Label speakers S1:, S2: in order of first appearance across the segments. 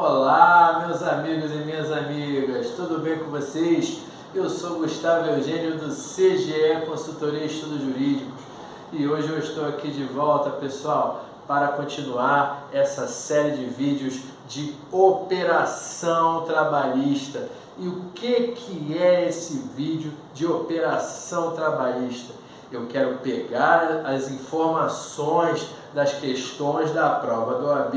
S1: Olá, meus amigos e minhas amigas, tudo bem com vocês? Eu sou Gustavo Eugênio do CGE Consultoria e Estudos Jurídicos e hoje eu estou aqui de volta, pessoal, para continuar essa série de vídeos de operação trabalhista. E o que é esse vídeo de operação trabalhista? Eu quero pegar as informações das questões da prova do OAB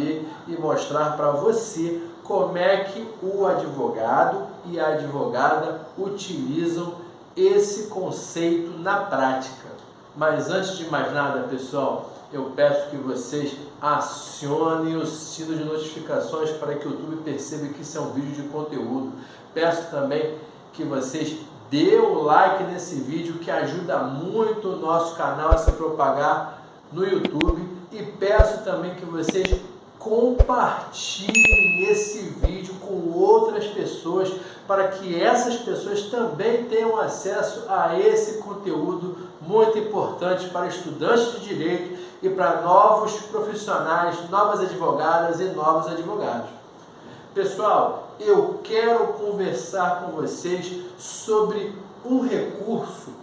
S1: e mostrar para você como é que o advogado e a advogada utilizam esse conceito na prática. Mas antes de mais nada, pessoal, eu peço que vocês acionem o sino de notificações para que o YouTube perceba que isso é um vídeo de conteúdo. Peço também que vocês dê o like nesse vídeo, que ajuda muito o nosso canal a se propagar no YouTube, e peço também que vocês compartilhem esse vídeo com outras pessoas, para que essas pessoas também tenham acesso a esse conteúdo muito importante para estudantes de direito e para novos profissionais, novas advogadas e novos advogados. Pessoal, eu quero conversar com vocês sobre um recurso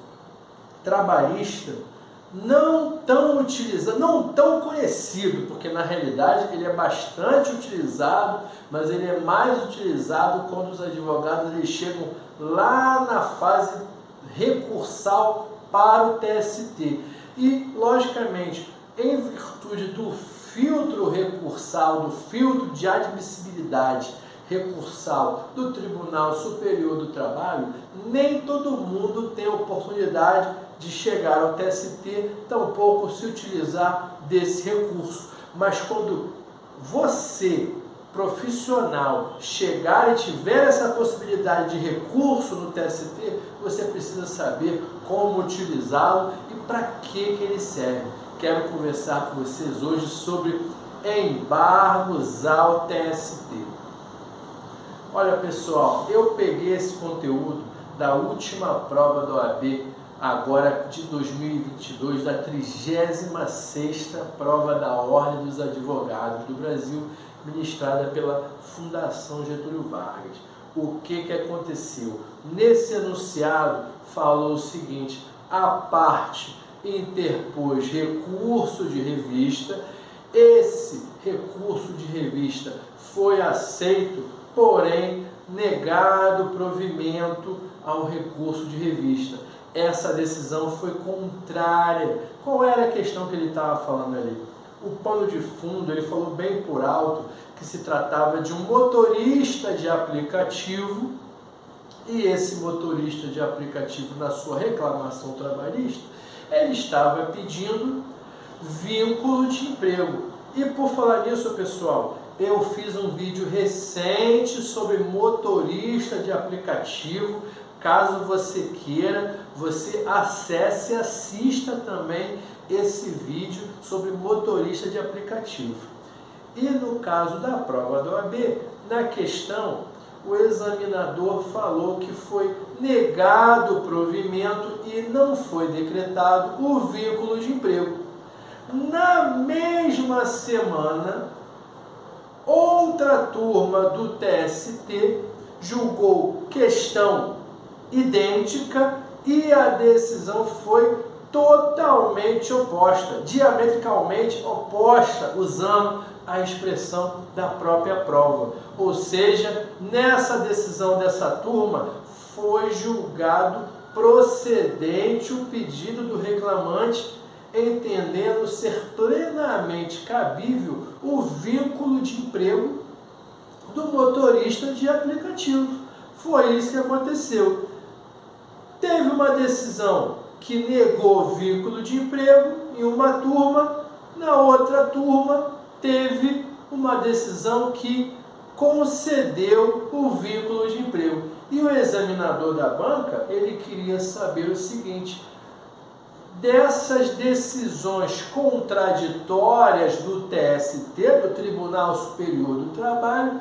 S1: trabalhista não tão utilizado, não tão conhecido, porque na realidade ele é bastante utilizado, mas ele é mais utilizado quando os advogados eles chegam lá na fase recursal para o TST. E, logicamente, em virtude do filtro recursal, do filtro de admissibilidade recursal do Tribunal Superior do Trabalho, nem todo mundo tem oportunidade de chegar ao TST, tampouco se utilizar desse recurso. Mas quando você, profissional, chegar e tiver essa possibilidade de recurso no TST, você precisa saber como utilizá-lo e para que ele serve. Quero conversar com vocês hoje sobre embargos ao TST. Olha, pessoal, eu peguei esse conteúdo da última prova do OAB, agora de 2022, da 36ª prova da Ordem dos Advogados do Brasil, ministrada pela Fundação Getúlio Vargas. O que aconteceu? Nesse enunciado falou o seguinte: a parte interpôs recurso de revista, esse recurso de revista foi aceito, porém negado provimento ao recurso de revista. Essa decisão foi contrária. Qual era a questão que ele estava falando ali? O pano de fundo, ele falou bem por alto que se tratava de um motorista de aplicativo, e esse motorista de aplicativo, na sua reclamação trabalhista, ele estava pedindo vínculo de emprego. E por falar nisso, pessoal, eu fiz um vídeo recente sobre motorista de aplicativo. Caso você queira, você acesse e assista também esse vídeo sobre motorista de aplicativo. E no caso da prova do OAB, na questão, o examinador falou que foi negado o provimento e não foi decretado o vínculo de emprego. Na mesma semana, outra turma do TST julgou questão idêntica e a decisão foi totalmente oposta, diametralmente oposta, usando a expressão da própria prova. Ou seja, nessa decisão dessa turma foi julgado procedente o pedido do reclamante, entendendo ser plenamente cabível o vínculo de emprego do motorista de aplicativo. Foi isso que aconteceu. Teve uma decisão que negou o vínculo de emprego em uma turma, na outra turma teve uma decisão que concedeu o vínculo de emprego. E o examinador da banca, ele queria saber o seguinte: dessas decisões contraditórias do TST, do Tribunal Superior do Trabalho,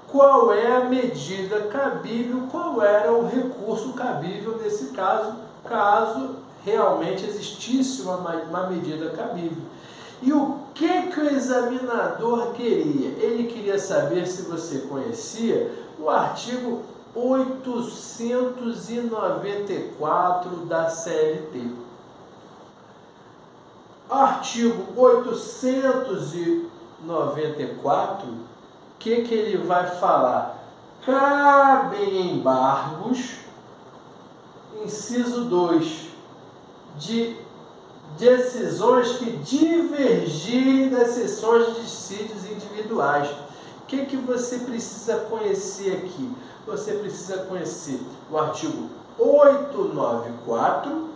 S1: qual é a medida cabível, qual era o recurso cabível nesse caso, caso realmente existisse uma medida cabível. E o que o examinador queria? Ele queria saber se você conhecia o artigo 894 da CLT. Artigo 894, o que ele vai falar? Cabem embargos, inciso 2, de decisões que divergirem das sessões de dissídios individuais. O que você precisa conhecer aqui? Você precisa conhecer o artigo 894,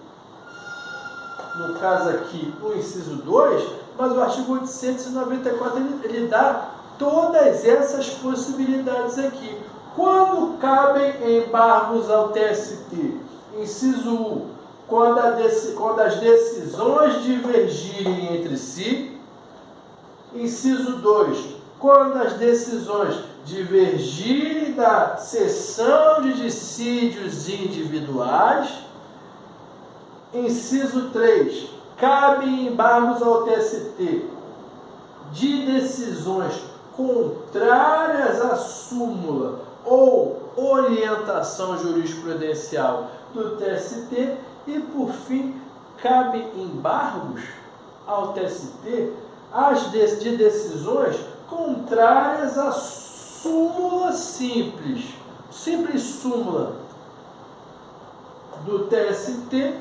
S1: no caso aqui o inciso 2, mas o artigo 894 ele dá todas essas possibilidades aqui. Quando cabem embargos ao TST? Inciso 1, quando as decisões divergirem entre si. Inciso 2, quando as decisões divergirem da sessão de dissídios individuais. Inciso 3, cabem embargos ao TST de decisões contrárias à súmula ou orientação jurisprudencial do TST. E, por fim, cabem embargos ao TST de decisões contrárias à súmula simples súmula do TST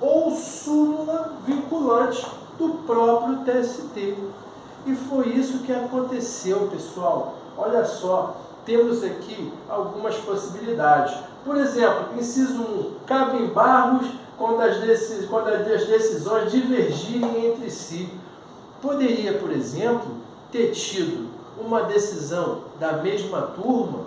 S1: ou súmula vinculante do próprio TST. E foi isso que aconteceu, pessoal. Olha só, temos aqui algumas possibilidades. Por exemplo, inciso 1, cabe embargos quando as decisões divergirem entre si. Poderia, por exemplo, ter tido uma decisão da mesma turma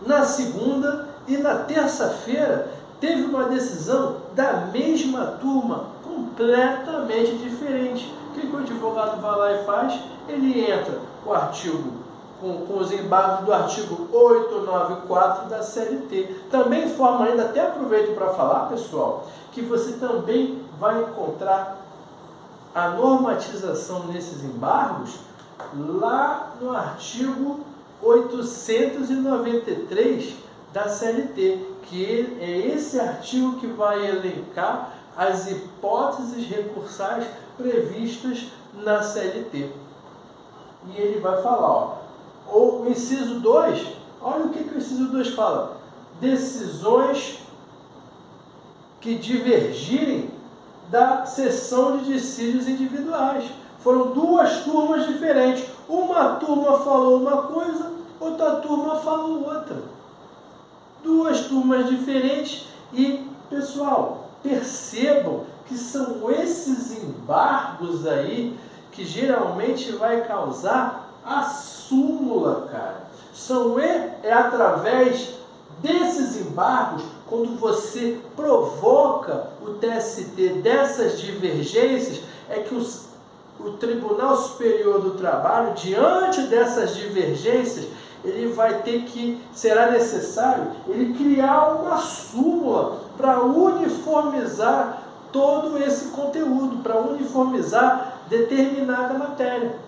S1: na segunda e na terça-feira teve uma decisão da mesma turma completamente diferente. O que o advogado vai lá e faz? Ele entra com o artigo, com os embargos do artigo 894 da CLT. Também informa ainda, até aproveito para falar, pessoal, que você também vai encontrar a normatização nesses embargos lá no artigo 893 da CLT, que é esse artigo que vai elencar as hipóteses recursais previstas na CLT. E ele vai falar, o inciso 2, olha o que o inciso 2 fala: decisões que divergirem da sessão de dissídios individuais. Foram duas turmas diferentes. Uma turma falou uma coisa, outra turma falou outra. Duas turmas diferentes. E, pessoal, percebam que são esses embargos aí que geralmente vai causar a súmula, cara. É através desses embargos, quando você provoca o TST dessas divergências, é que o Tribunal Superior do Trabalho, diante dessas divergências, ele vai ter que, será necessário, ele criar uma súmula para uniformizar todo esse conteúdo, para uniformizar determinada matéria.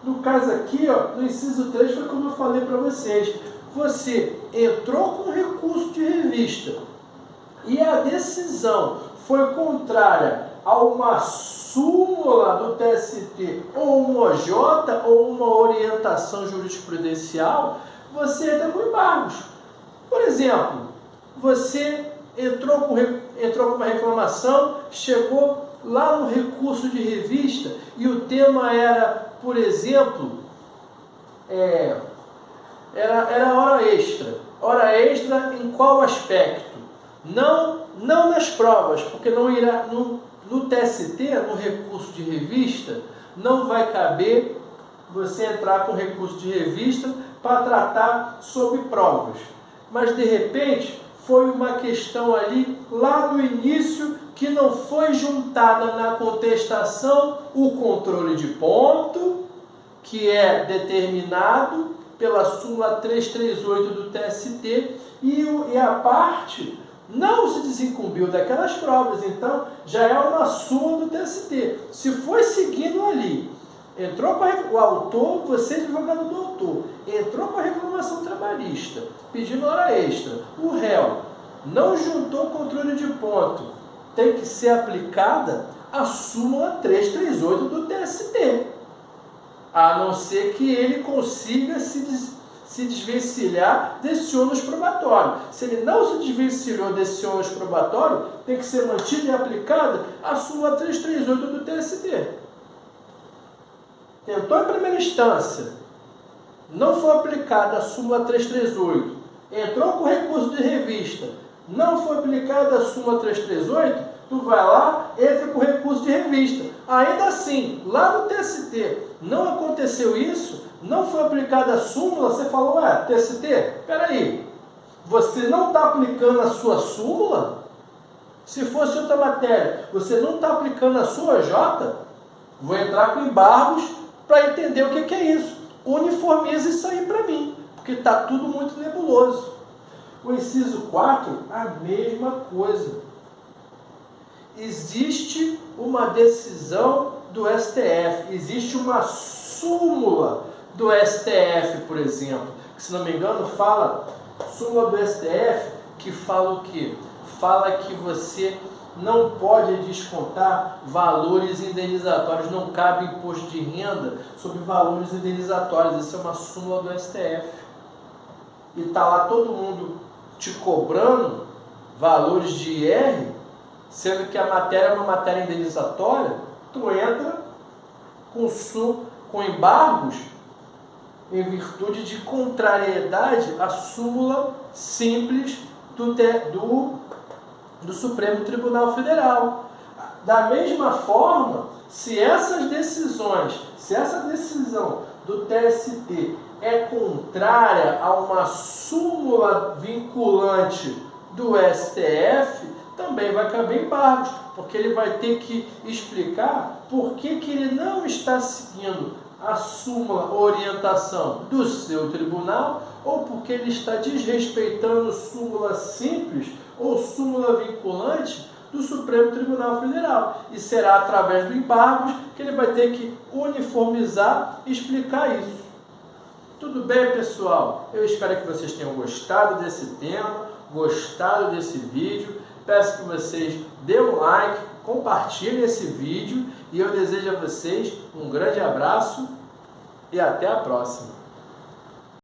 S1: No caso aqui, ó, no inciso 3, foi como eu falei para vocês. Você entrou com recurso de revista e a decisão foi contrária a uma súmula do TST ou uma OJ ou uma orientação jurisprudencial, você entra com embargos. Por exemplo, você entrou com uma reclamação, chegou lá no recurso de revista e o tema era, por exemplo, era hora extra. Hora extra em qual aspecto? Não nas provas, porque não irá no TST, no recurso de revista, não vai caber você entrar com recurso de revista para tratar sobre provas. Mas de repente foi uma questão ali lá do início que não foi juntada na contestação o controle de ponto, que é determinado pela súmula 338 do TST, e a parte não se desincumbiu daquelas provas, então já é uma súmula do TST. Se foi seguindo ali, entrou com o autor, você advogado do autor, entrou com a reclamação trabalhista, pedindo hora extra, o réu não juntou controle de ponto, tem que ser aplicada a súmula 338 do TST, a não ser que ele consiga se desvencilhar desse ônus probatório. Se ele não se desvencilhou desse ônus probatório, tem que ser mantida e aplicada a súmula 338 do TST. Tentou em primeira instância, não foi aplicada a súmula 338, entrou com recurso de revista, não foi aplicada a súmula 338, tu vai lá, entra com recurso de revista. Ainda assim, lá no TST, não aconteceu isso, não foi aplicada a súmula, você falou, TST, peraí, você não está aplicando a sua súmula? Se fosse outra matéria, você não está aplicando a sua J? Vou entrar com embargos para entender o que é isso. Uniformiza isso aí para mim, porque está tudo muito nebuloso. O inciso 4, a mesma coisa. Existe uma decisão do STF, existe uma súmula do STF, por exemplo, que, se não me engano, fala, súmula do STF, que fala o quê? Fala que você não pode descontar valores indenizatórios, não cabe imposto de renda sobre valores indenizatórios. Isso é uma súmula do STF. E está lá todo mundo te cobrando valores de IR, sendo que a matéria é uma matéria indenizatória, tu entra com embargos em virtude de contrariedade à súmula simples do Supremo Tribunal Federal. Da mesma forma, se essa decisão do TST é contrária a uma súmula vinculante do STF, também vai caber embargos, porque ele vai ter que explicar por que ele não está seguindo a súmula orientação do seu tribunal, ou porque ele está desrespeitando súmula simples ou súmula vinculante do Supremo Tribunal Federal. E será através do embargos que ele vai ter que uniformizar e explicar isso. Tudo bem, pessoal? Eu espero que vocês tenham gostado desse tema, gostado desse vídeo. Peço que vocês dêem um like, compartilhem esse vídeo e eu desejo a vocês um grande abraço e até a próxima.